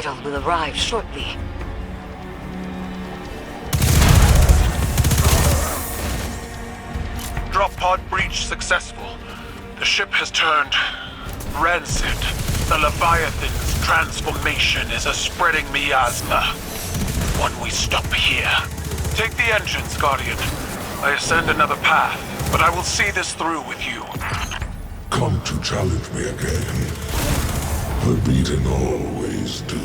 title will arrive shortly. Drop pod breach successful. The ship has turned rancid. The Leviathan's transformation is a spreading miasma. One we stop here. Take the engines, Guardian. I ascend another path, but I will see this through with you. Come to challenge me again. The beaten always do.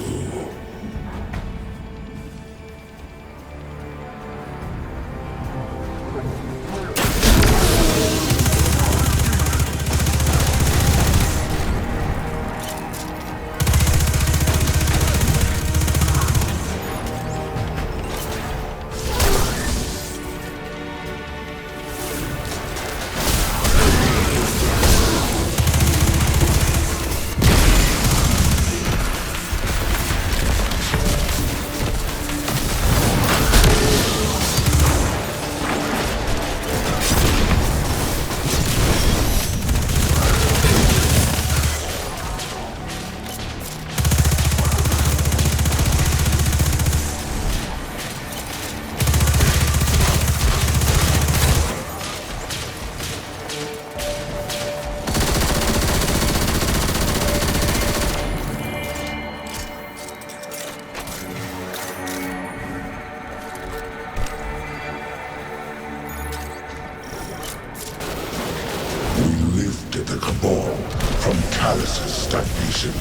Stagnation.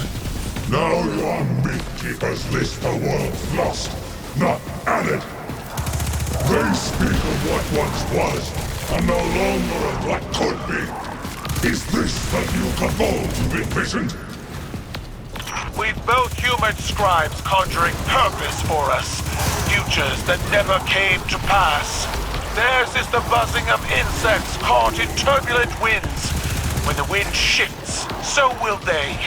Now your Mythkeepers list the world's lost, not added. They speak of what once was, and no longer of what could be. Is this the new Cabal you've envisioned? We've both human scribes conjuring purpose for us. Futures that never came to pass. Theirs is the buzzing of insects caught in turbulent winds. When the wind shifts, so will they.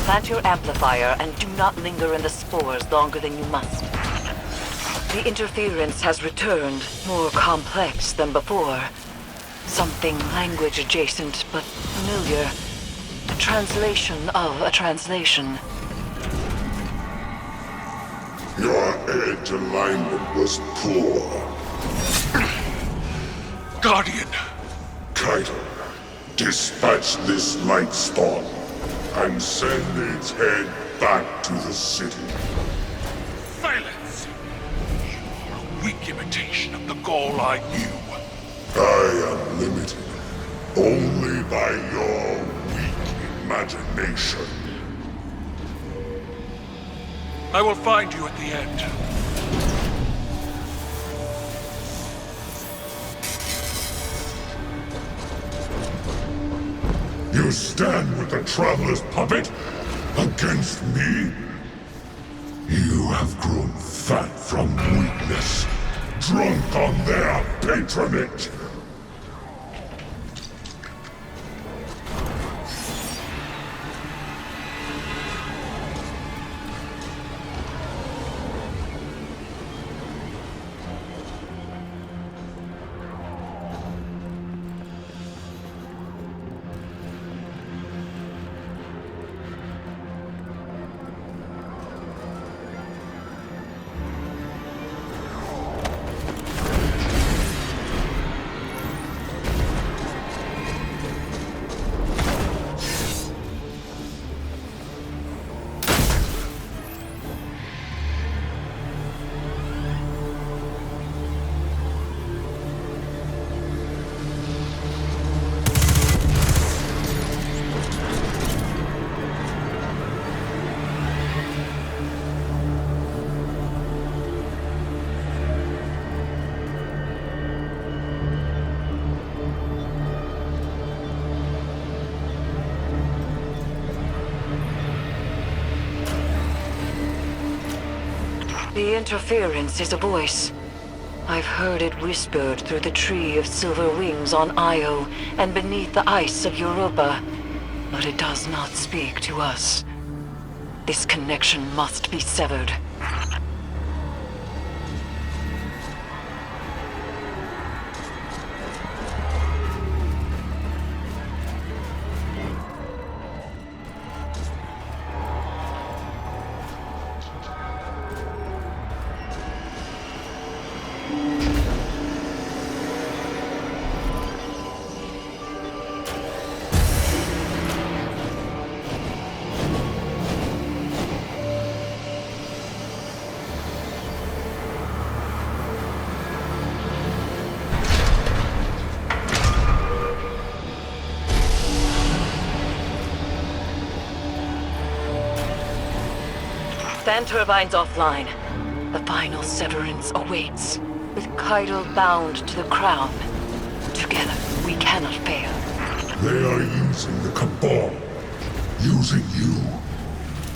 Plant your amplifier and do not linger in the spores longer than you must. The interference has returned, more complex than before. Something language adjacent, but familiar. A translation of a translation. Your edge alignment was poor. Guardian! Kaito, dispatch this light spawn and send its head back to the city. Silence! You're a weak imitation of the Gaul I knew. I am limited only by your weak imagination. I will find you at the end. You stand with the Traveler's puppet against me? You have grown fat from weakness, drunk on their patronage. The interference is a voice. I've heard it whispered through the tree of silver wings on Io and beneath the ice of Europa, but it does not speak to us. This connection must be severed. Fan turbines offline. The final severance awaits. With Kaido bound to the crown. Together, we cannot fail. They are using the Cabal. Using you.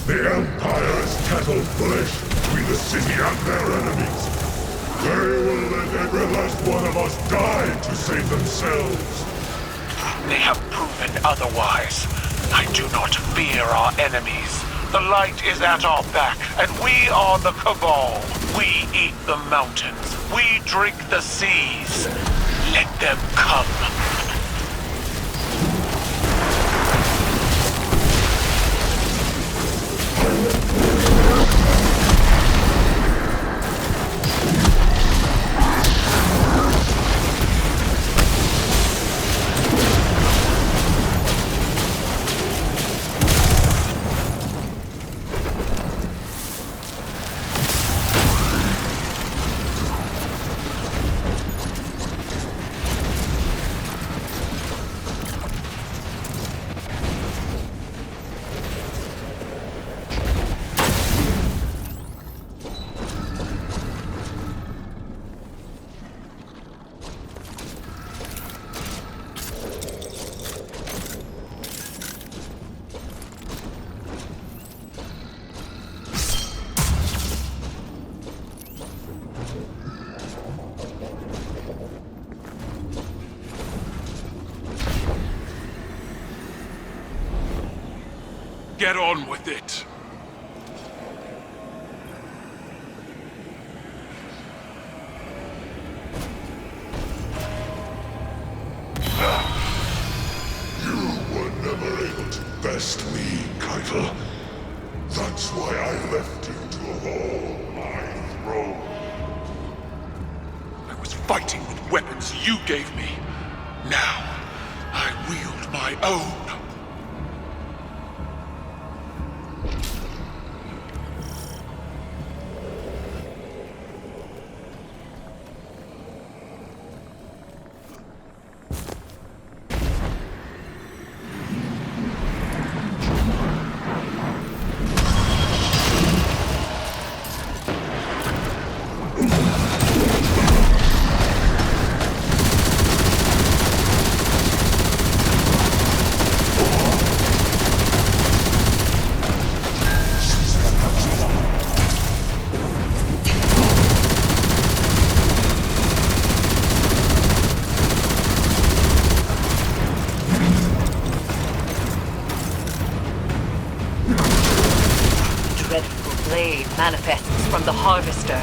The Empire is cattle flesh between the city and their enemies. They will let every last one of us die to save themselves. They have proven otherwise. I do not fear our enemies. The light is at our back, and we are the Cabal. We eat the mountains. We drink the seas. Let them come. Get on with it. You were never able to best me, Keitel. That's why I left you to hold my throne. I was fighting with weapons you gave me. Now, I wield my own. Manifests from the Harvester.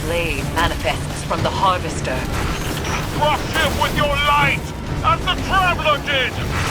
blade manifests from the Harvester. Crush him with your light, as the Traveler did!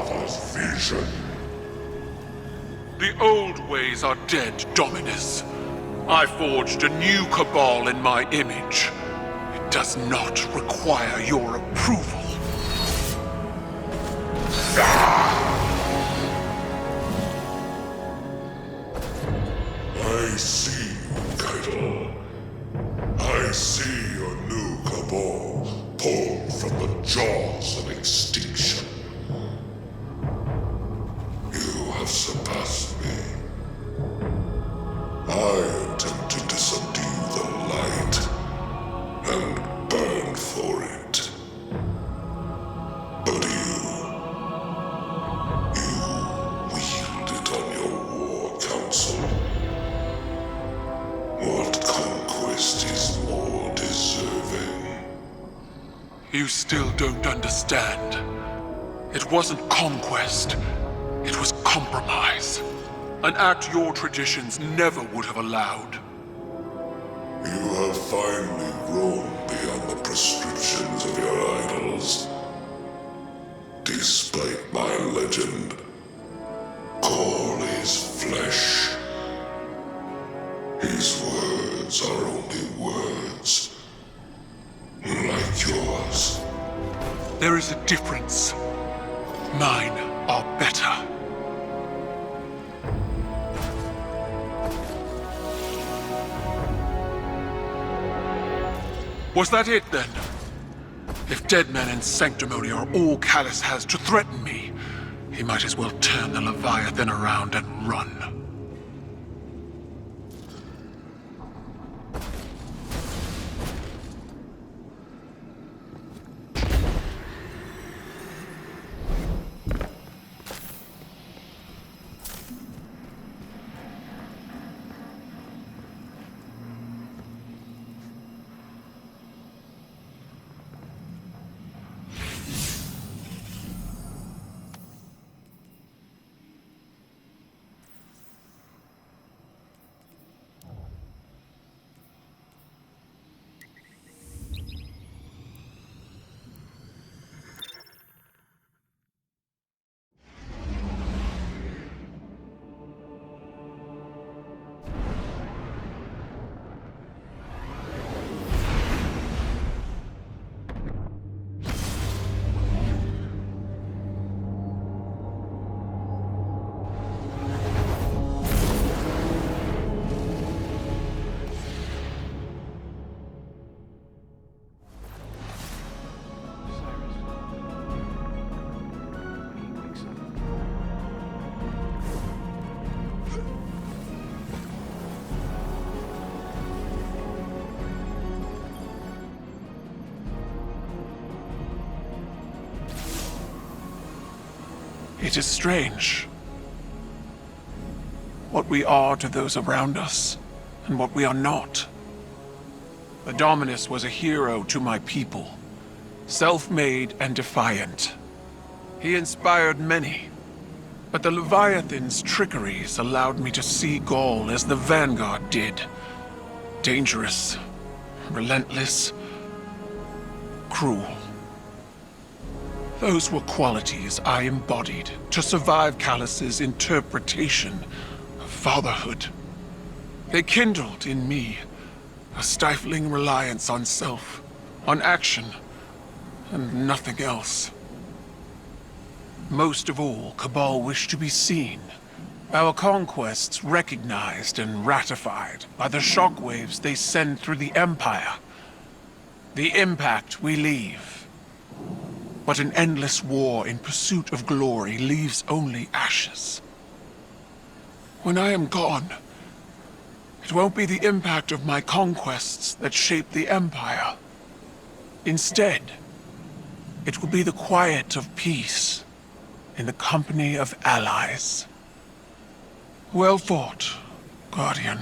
father's vision. The old ways are dead, Dominus. I forged a new Cabal in my image. It does not require your approval. I see you, Keitel. I see your new Cabal pulled from the jaws of extinction. You have surpassed me. I attempted to subdue the light and burn for it. But you wield it on your war council. What conquest is more deserving? You still don't understand. It wasn't conquest. It was compromise. An act your traditions never would have allowed. You have finally grown beyond the prescriptions of your idols. Despite my legend, Call is flesh. His words are only words. Like yours. There is a difference. Mine are better. Was that it, then? If dead men and sanctimony are all Callus has to threaten me, he might as well turn the Leviathan around and run. It is strange. What we are to those around us, and what we are not. The Dominus was a hero to my people, self-made and defiant. He inspired many, but the Leviathan's trickeries allowed me to see Gaul as the Vanguard did. Dangerous, relentless, cruel. Those were qualities I embodied to survive Callus's interpretation of fatherhood. They kindled in me a stifling reliance on self, on action, and nothing else. Most of all, Cabal wished to be seen. Our conquests recognized and ratified by the shockwaves they send through the Empire. The impact we leave. But an endless war in pursuit of glory leaves only ashes. When I am gone, it won't be the impact of my conquests that shape the Empire. Instead, it will be the quiet of peace in the company of allies. Well fought, Guardian.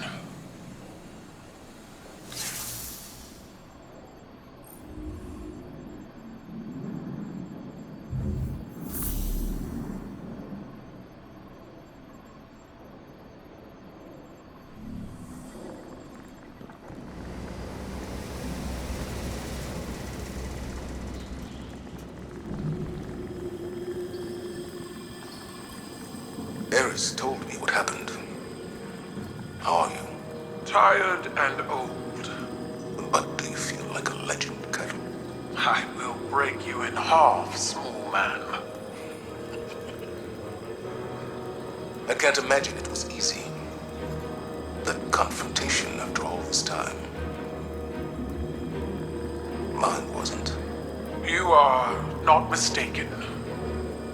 Eris told me what happened. How are you? Tired and old. But do you feel like a legend, Caiatl? I will break you in half, small man. I can't imagine it was easy. That confrontation after all this time. Mine wasn't. You are not mistaken.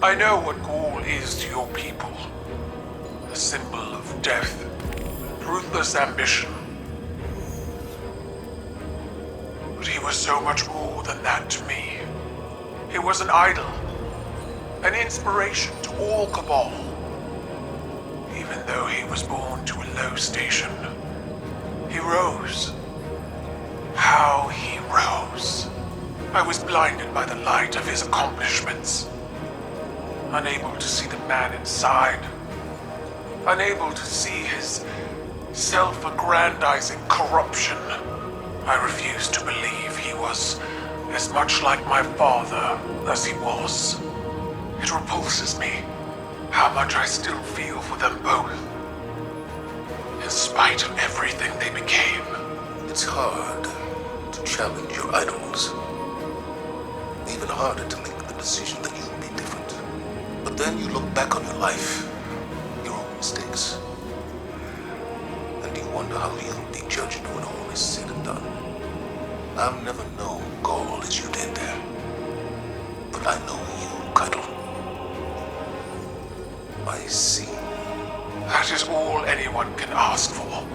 I know what Ghoul is to your people. A symbol of death, ruthless ambition. But he was so much more than that to me. He was an idol, an inspiration to all Cabal. Even though he was born to a low station, he rose. How he rose. I was blinded by the light of his accomplishments. Unable to see the man inside. Unable to see his self-aggrandizing corruption. I refused to believe he was as much like my father as he was. It repulses me how much I still feel for them both. In spite of everything they became. It's hard to challenge your idols. Even harder to make the decision that you'll be different. But then you look back on your life, your own mistakes, and you wonder how you'll be judged when all is said and done. I've never known Ghaul as you did there. But I know you, Caiatl. I see. That is all anyone can ask for.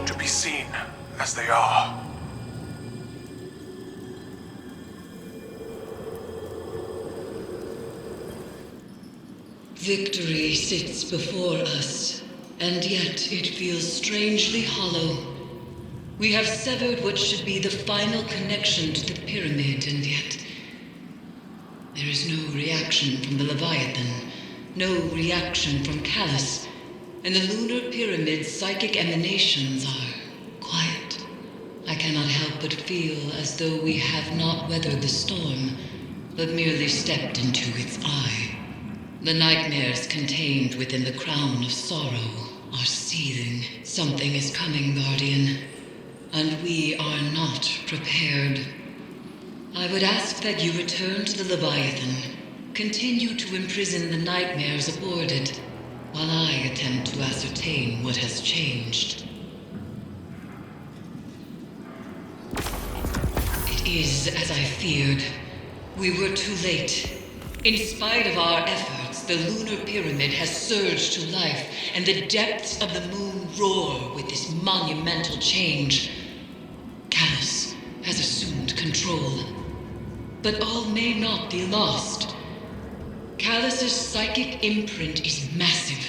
To be seen as they are. Victory sits before us, and yet it feels strangely hollow. We have severed what should be the final connection to the pyramid, and yet there is no reaction from the Leviathan, no reaction from Calus, and the lunar pyramid's psychic emanations are quiet. I cannot help but feel as though we have not weathered the storm, but merely stepped into its eye. The nightmares contained within the crown of sorrow are seething. Something is coming, Guardian, and we are not prepared. I would ask that you return to the Leviathan, continue to imprison the nightmares aboard it, while I attempt to ascertain what has changed. It is as I feared. We were too late. In spite of our efforts, the lunar pyramid has surged to life, and the depths of the moon roar with this monumental change. Calus has assumed control. But all may not be lost. Calus's psychic imprint is massive.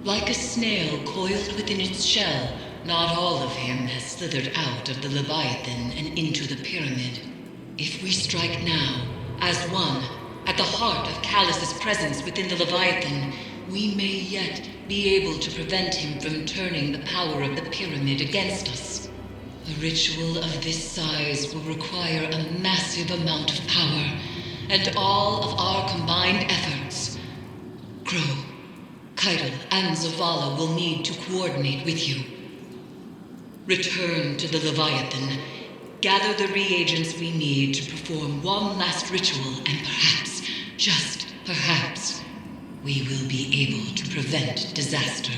Like a snail coiled within its shell, not all of him has slithered out of the Leviathan and into the pyramid. If we strike now, as one, at the heart of Calus's presence within the Leviathan, we may yet be able to prevent him from turning the power of the pyramid against us. A ritual of this size will require a massive amount of power, and all of our combined efforts. Crow, Caiatl, and Zavala will need to coordinate with you. Return to the Leviathan. Gather the reagents we need to perform one last ritual, and perhaps, just perhaps, we will be able to prevent disaster.